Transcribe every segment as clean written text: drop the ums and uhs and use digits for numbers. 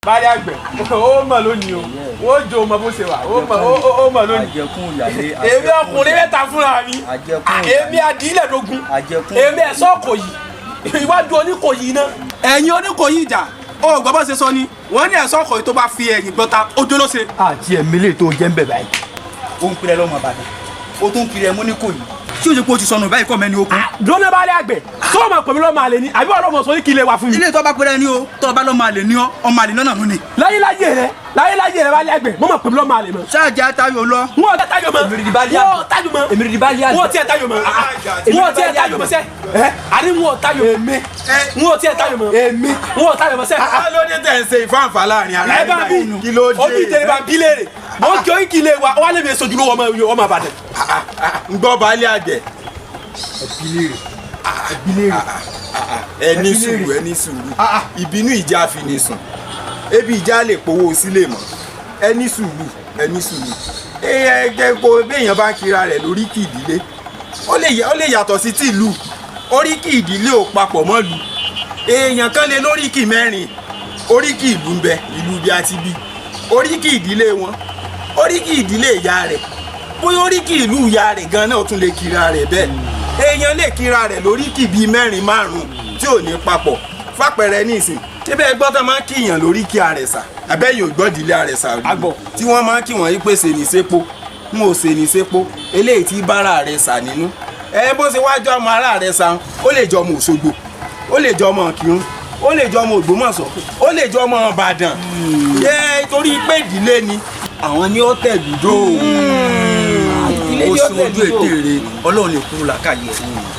Báyé àgbẹ̀ ó mọ̀ lónìí o ó jò mọ bó ṣe wà ó mọ̀ lónìí. Èmi ọkùnrin mẹ́ta fúnra mi èmi adìlẹ̀dógún èmi ẹ̀sọ́ kò yìí iwájú oníkòyí iná ẹ̀yìn oníkòyí ìjà ó gbọ́ bó ṣe sọ ni wọ́n ní ẹ̀sọ́ kò yìí tó bá fi ẹ̀yìn gbọ́ta ojú ló ṣe. àti ẹ̀mí lè tó jẹ́ ń bẹ̀ báyìí ó ń pilẹ̀ lọ́mọ Ìbàdàn ó tún kiri ẹ̀mú ní kò yìí tí o ṣe pé o ti sọnù báyìí kọ́ mẹ́ni okun. dúró Báyé àgbẹ̀ tó o máa pè mí lọ́mọ àlè ni àbí ọlọ́mọ sọ ní kí ilé wa fún mi. ilé tó bá pẹ́rẹ́ ni o tó o bá lọ́mọ àlè ni ọ́ ọmọ àlè lọ́nà nù ni. láyé rẹ Báyé àgbẹ̀ mo máa pè mí lọ́mọ àlè mọ́. ṣáàjì àtayọ̀ lọ. wọn ò táyọ̀ mọ́ wọn ò táyọ̀ mọ́ èmi rí báyìí àgbẹ̀. wọn ò tiẹ̀ táyọ̀ mọ́ wọn ò tiẹ̀ táyọ̀ mọ́ sẹ́ àní wọn ò táyọ̀ mọ́ wọn ò tiẹ̀ táyọ̀ mọ́ wọn ò táyọ̀ mọ́ sẹ́. lóde tẹ̀ ń ṣe ìfáǹfà láàrin ara ẹ bá bí kí ló dé. ojú ìtẹ̀lé bá bí léèrè mo kí oyin kì í lé wa wọn lè fi sojú lówó ọmọ Ìbàdàn. ń gbọ́ Báyé àgbẹ̀ ẹni sùúrù ìbínú ìjà fi ní sùn ebi ìjà lè powó sílé mọ́ ẹni sùúrù ẹgbẹ́ kó béèyàn bá ń kira rẹ̀ lóríkì ìdílé ó lè yàtọ̀ sí tìlú oríkì ìdílé ò papọ̀ mọ́ lu èèyàn kan lè lóríkì mẹ́rin oríkì ìlú ń bẹ ìlú bí a ti bí oríkì ìdílé wọn oríkì ìdílé ìyá rẹ̀ bóyá oríkì ìlú ìyá rẹ̀ gan náà tún lè kira rẹ̀ bẹ́ẹ̀ èèyàn lè kira rẹ̀ lóríkì bíi mẹ́rin márùn-ún tí ò ní papọ̀ fàpẹẹrẹ nísìn síbẹ̀ gbọ́ tó máa ń kíyàn lóríkì àrẹ̀sà abẹ́yìn ògbọ́dìlé àrẹ̀sà rí tí wọ́n máa ń kí wọ́n yí pé ṣe ní sépo n ò ṣe ní sépo eléyìí tí bára àrẹ̀sà nínú bó ṣe wájú ọmọ ará àrẹ̀sà ó lè jọ ọmọ Òṣogbo ó lè jọ ọmọ Kírun ó lè jọ ọmọ Ògbómọ̀ṣọ́ ó lè jọ ọmọ Ìbàdàn torí pé ìdílé ni àwọn ni ó tẹ̀ dúdú ó sọ ojú ètè rẹ Ọlọ́run lè kúrò làkàyè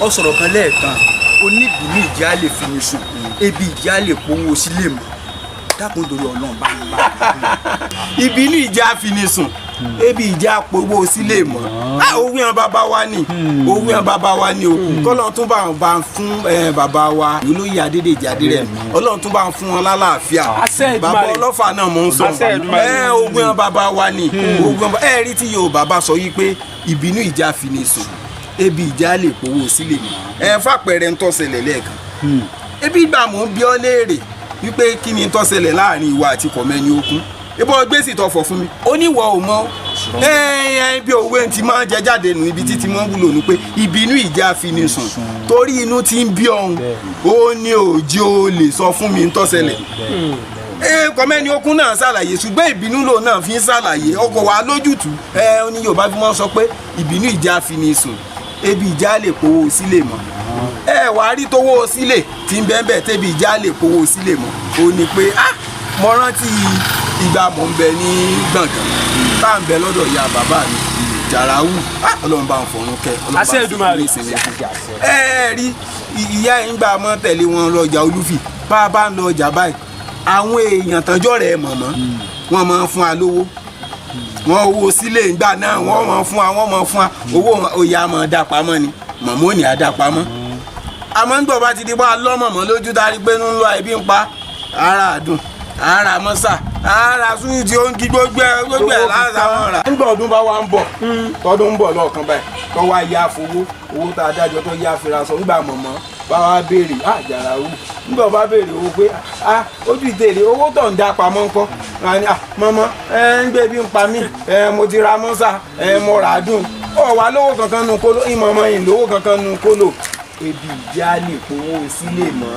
ọ sọ̀rọ̀ kan lẹ́ẹ̀kan oníbìínú ìjà lè fi ní sùn ebi ìjà lè powó sílé mọ́ dákun torí Ọlọ́run bá ń bá ìbínú ìjà fi ní sùn ebi ìjà powó sílé mọ́ owó yẹn bàbá wa ni o kọ́lọ́n tún bá ń fún bàbá wa olóyè Adédèjì Adérẹ̀mí Ọlọ́run tún bá ń fún wọn lálàáfíà bàbá ọlọ́fà náà mò ń sọ owó yẹn bàbá wa ni rí tí Yorùbá bá sọ yìí pé ìbínú ìjà fi ní sùn ebi ìjà lè powó sílé mọ́ fàpẹẹrẹ ń tó ṣẹlẹ̀ lẹ́ẹ̀kan ebi ìgbà mò ń bi ọ́ léèrè wípé kí ni tó ṣẹlẹ̀ láàrin ìwà àti Kọ̀mẹ́ni Okun ìbọn gbèsè tó fọ̀ fún mi ó ní ìwọ ò mọ̀ bí òwe ti máa ń jẹ jáde nù ibi títí máa ń wúlò ní pé ìbínú ìjà fi ní sùn torí inú ti ń bí ọ̀hún ó ní òjò lè sọ fún mi ń tó ṣẹlẹ̀ Kọ̀mẹ́ni Okun náà ṣàlàyé ṣùgbọ́n ìbínú lò náà fi ń ṣàlàyé ọkọ̀ wa lójútùú ó ní Yorùbá fi máa ń sọ pé ìbínú ìjà fi ní sùn ebi ìjà lè powó sílé mọ́ wàá rí tówó sílé tí ń bẹ́ẹ̀ bẹ́ẹ̀ tẹ́bi ìjà lè powó sílé mọ́ ó ní pé mo rántí ìgbà mò ń bẹ ní gbọ̀ngàn tá à ń bẹ lọ́dọ̀ ìyá bàbá mi Jàràwù Ọlọ́run bá ń fọ̀run kẹ́ Ọlọ́run bá ń fọ̀run ìsinmi rí ìyá yín gbà mọ́ tẹ̀lé wọn lọ́jà Olúfì bá a bá ń lọ ọjà báyìí àwọn èèyàn tọ́jọ́ rẹ̀ mọ̀mọ́ wọ́n máa ń fún wa lówó wọn owó sílé ìgbà náà wọ́n máa ń fún wa owó òye àmọ́ dá pamọ́ ni mọ̀mọ́ ò ní àdá pamọ́ àmọ́ ń gbọ́ bá ti di bá a lọ́mọ̀mọ́ lójú dárí pé ń lọ ẹbí ń pa ara àdùn ara mọ́sà ara súwìtì ó ń kí gbogbo ẹ̀ lára wọn rà. nígbà ọdún bá wa ń bọ̀ tọdún ń bọ̀ lọ́ọ̀kan báyìí tó wá yá fowó owó tá a dájọ́ tó yá fira sọ nígbà mọ̀mọ́ bá wa béèrè Jàràwù nígbà bá béèrè owó pé ojú ìtèrè owó tó ń dá pamọ́ ńkọ́ mọ̀mọ́ ń gbé bí ń pa mí mo ti ra mọ́sà mo rà á dùn wà lówó kankan nu kóló ìmọ̀mọ́ yìí lówó kankan nu kóló ebi ìjà lè powó sílé mọ́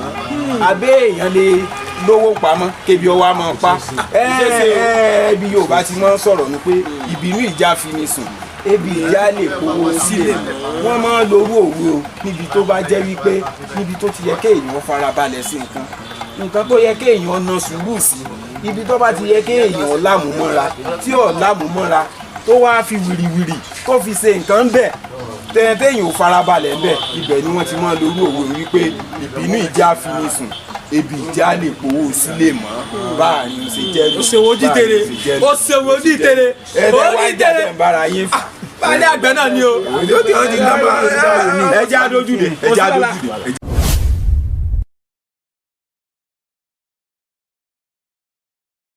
abẹ́ èèyàn lè lówó pamọ́ kébi ọwọ́ máa pa ẹbí Yorùbá ti máa ń sọ̀rọ̀ ni pé ìbínú ìjà fi ní sùn ebi ìjà lè powó sílé mọ́ wọ́n máa ń lórú òwe o níbi tó bá jẹ́ wípé níbi tó ti yẹ kéèyàn farabalẹ̀ sí nǹkan tó yẹ kéèyàn ná sùúrù sí ibi tó bá ti yẹ kéèyàn lámùmọ́ra tí ò lámùmọ́ra tó wá fi wìrìwìrì tó fi ṣe nǹkan bẹ́ẹ̀ téèyàn ò farabalẹ̀ bẹ́ẹ̀ ibẹ̀ ni wọ́n ti máa lórú òwe wípé ìbínú ìjà fi ní sùn ebi ìjà lè powó sílé mọ́ báàrin ṣe jẹ́ lọ. ó ṣe wo dítere Báyé àgbẹ̀ náà ni o. ẹja dójúde.